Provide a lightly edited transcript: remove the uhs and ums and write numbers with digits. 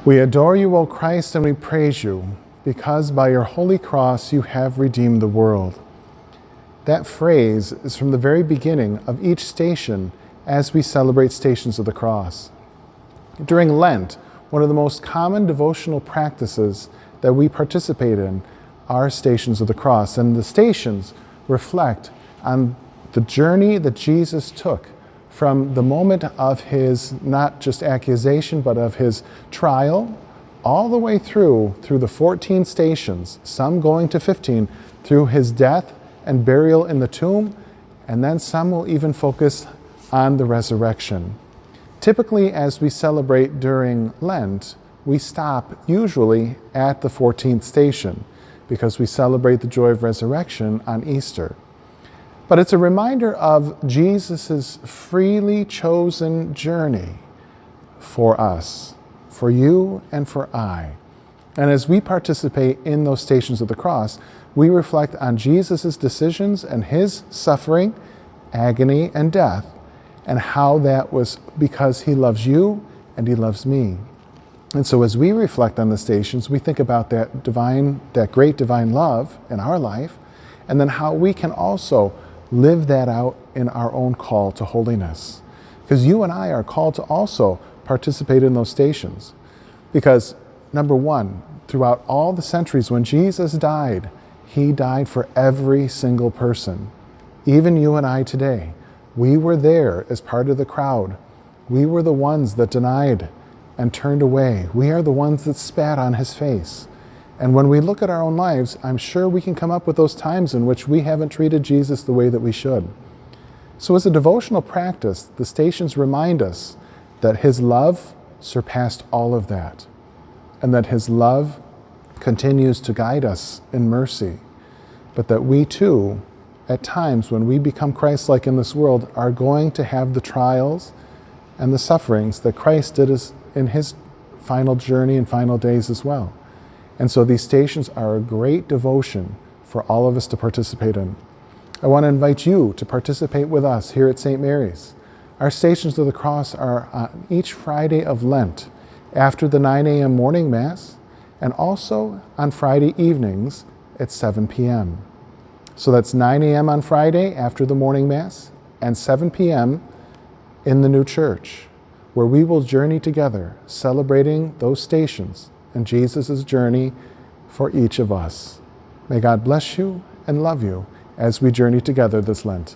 We adore you, O Christ, and we praise you, because by your holy cross you have redeemed the world. That phrase is from the very beginning of each station as we celebrate Stations of the Cross. During Lent, one of the most common devotional practices that we participate in are Stations of the Cross, and the stations reflect on the journey that Jesus took from the moment of his, not just accusation, but of his trial, all the way through the 14 stations, some going to 15, through his death and burial in the tomb, and then some will even focus on the resurrection. Typically, as we celebrate during Lent, we stop usually at the 14th station because we celebrate the joy of resurrection on Easter. But it's a reminder of Jesus' freely chosen journey for us, for you and for I. And as we participate in those Stations of the Cross, we reflect on Jesus' decisions and his suffering, agony, and death, and how that was because he loves you and he loves me. And so as we reflect on the stations, we think about that great divine love in our life, and then how we can also live that out in our own call to holiness. Because you and I are called to also participate in those stations. Because, number one, throughout all the centuries when Jesus died, he died for every single person. Even you and I today, we were there as part of the crowd. We were the ones that denied and turned away. We are the ones that spat on his face. And when we look at our own lives, I'm sure we can come up with those times in which we haven't treated Jesus the way that we should. So as a devotional practice, the stations remind us that his love surpassed all of that, and that his love continues to guide us in mercy, but that we too, at times when we become Christ-like in this world, are going to have the trials and the sufferings that Christ did in his final journey and final days as well. And so these stations are a great devotion for all of us to participate in. I want to invite you to participate with us here at St. Mary's. Our Stations of the Cross are on each Friday of Lent after the 9 a.m. morning Mass, and also on Friday evenings at 7 p.m. So that's 9 a.m. on Friday after the morning Mass, and 7 p.m. in the new church, where we will journey together, celebrating those stations and Jesus' journey for each of us. May God bless you and love you as we journey together this Lent.